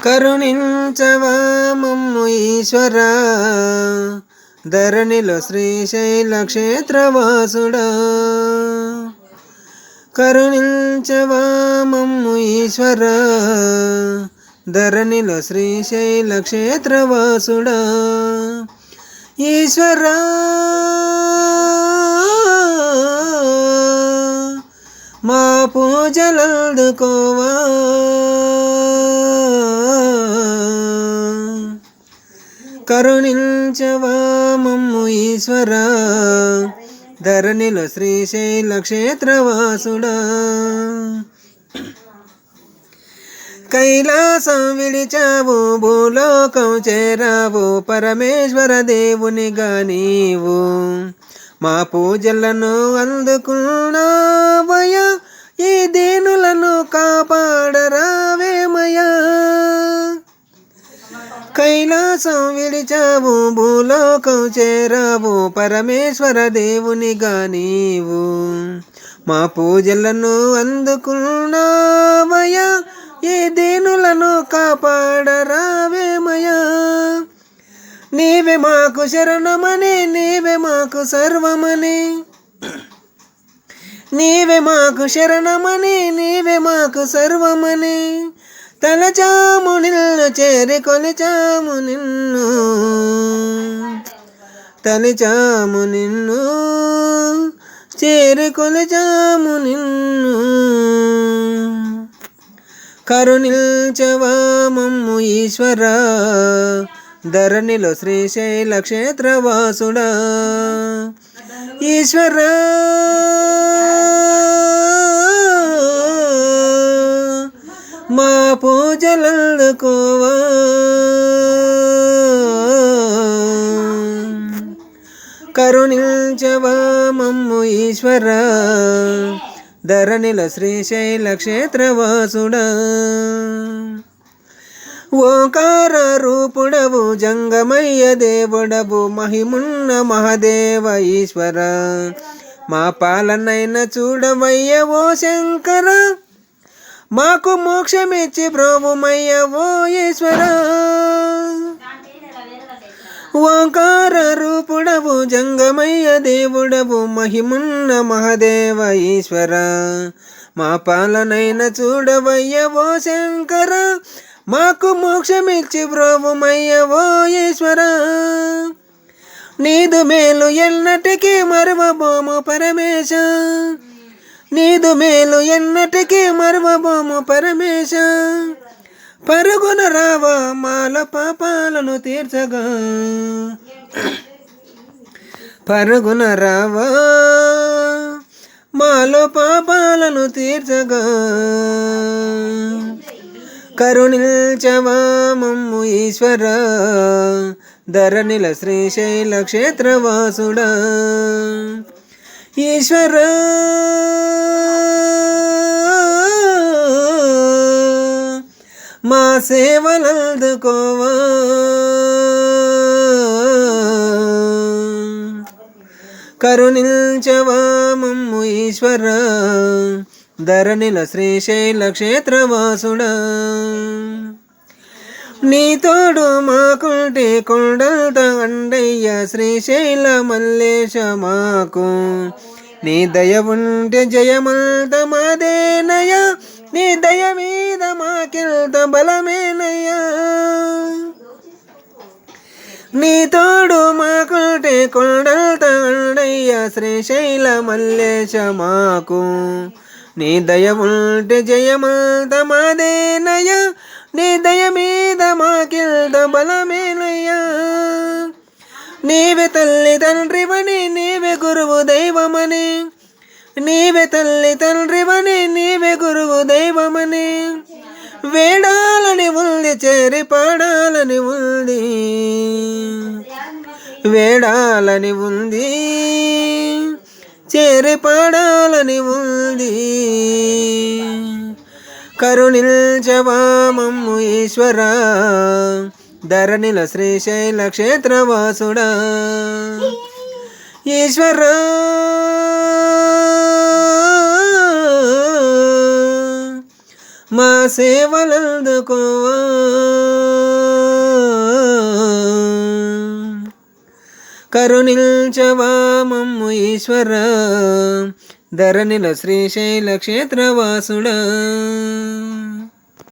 కరుణించవా మమ్ము ఈశ్వరా, ధరణిలో శ్రీశైల క్షేత్రవాసుడా. కరుణించవా మమ్ము ఈశ్వరా, ధరణిలో శ్రీశైల క్షేత్రవాసుడా. ఈశ్వరా మా పూజలందుకోవా, కరుణించవా మమ్ము ఈశ్వరా, ధరణిలో శ్రీశైల క్షేత్రవాసుడా. కైలాసం విడిచావు, భూలోకం చేరావు, పరమేశ్వర దేవునిగా నీవు మా పూజలను అందుకున్నావయ్యా. ఈ దీనులను కాపాడరావేమయ్యా. కైలాసం విడిచావు, భూలోకం చేరావు, పరమేశ్వర దేవునిగా నీవు మా పూజలను అందుకున్నావయ్యా. ఈ దీనులను కాపాడరావేమయ్యా. నీవే మాకు శరణమని, నీవే మాకు సర్వమని, నీవే మాకు శరణమని, నీవే మాకు సర్వమని తలచాము నిన్ను, చేరి కొలిచాము నిన్ను, తలిచాము నిన్ను, చేరి కొలిచాము నిన్ను. కరుణించవా మమ్ము ఈశ్వరా, ధరణిలో శ్రీశైల క్షేత్రవాసుడా. ఈశ్వరా మా పూజలందుకోవా, కరుణించవా మమ్ము ఈశ్వరా, ధరణిలో శ్రీశైల క్షేత్రవాసుడా. ఓంకార రూపుడవు, జంగమయ్య దేవుడవు, మహిమున్న మహాదేవ ఈశ్వర. మా పాలనైన చూడవయ్య ఓ శంకర, మాకు మోక్షమిచ్చి బ్రోవుమయ్య ఓ ఈశ్వర. ఓంకార రూపుడవు, జంగమయ్య దేవుడవు, మహిమున్న మహాదేవ ఈశ్వర. మా పాలనైన చూడవయ్య ఓ శంకర, మాకు మోక్షమిచ్చి బ్రోవుమయ్య ఓ ఈశ్వర. నీదు మేలు ఎన్నటికీ మరువబోము పరమేశ, నీదు మేలు ఎన్నటికీ మరువబోము పరమేశ. పరుగున రావా మాల పాపాలను తీర్చగా, పరుగున రావా మాలో పాపాలను తీర్చగా. కరుణించవా మమ్ము ఈశ్వరా, ధరణిల శ్రీశైల క్షేత్రవాసుడా. ఈశ్వరా మా సేవలందుకోవా, కరుణించవా మమ్ము ఈశ్వరా, ధరణిల శ్రీశైల క్షేత్రవాసుడా. నీ తోడు మాకుంటే కొండంత అండయ్య శ్రీశైల మల్లేశ మాకు. నీ దయ ఉంటే జయమంత మాదేనయ్య, నీ దయ మీద మాకెంత బలమేనయ్యా. నీ తోడు మాకుంటే కొండంత అండయ్య శ్రీశైల మల్లేశ మాకు. నీ దయ ఉంటే జయమంత మాదేనయ్య, నీ దయ మీద మాకెంత బలమేనయ్యా. నీవే తల్లి తండ్రివని, నీవే గురువు దైవమని, నీవే తల్లి తండ్రివని, నీవే గురువు దైవమని వేడాలని ఉంది, చేరి పాడాలని ఉంది, వేడాలని ఉంది, చేరి పాడాలని ఉంది. కరుణించవా మమ్ము ఈశ్వరా, ధరణిల శ్రీశైల క్షేత్రవాసుడా. ఈశ్వరా మా సేవలందుకోవా. కరుణించవా మమ్ము ఈశ్వర, ధరణిల శ్రీశైల క్షేత్రవాసుడా.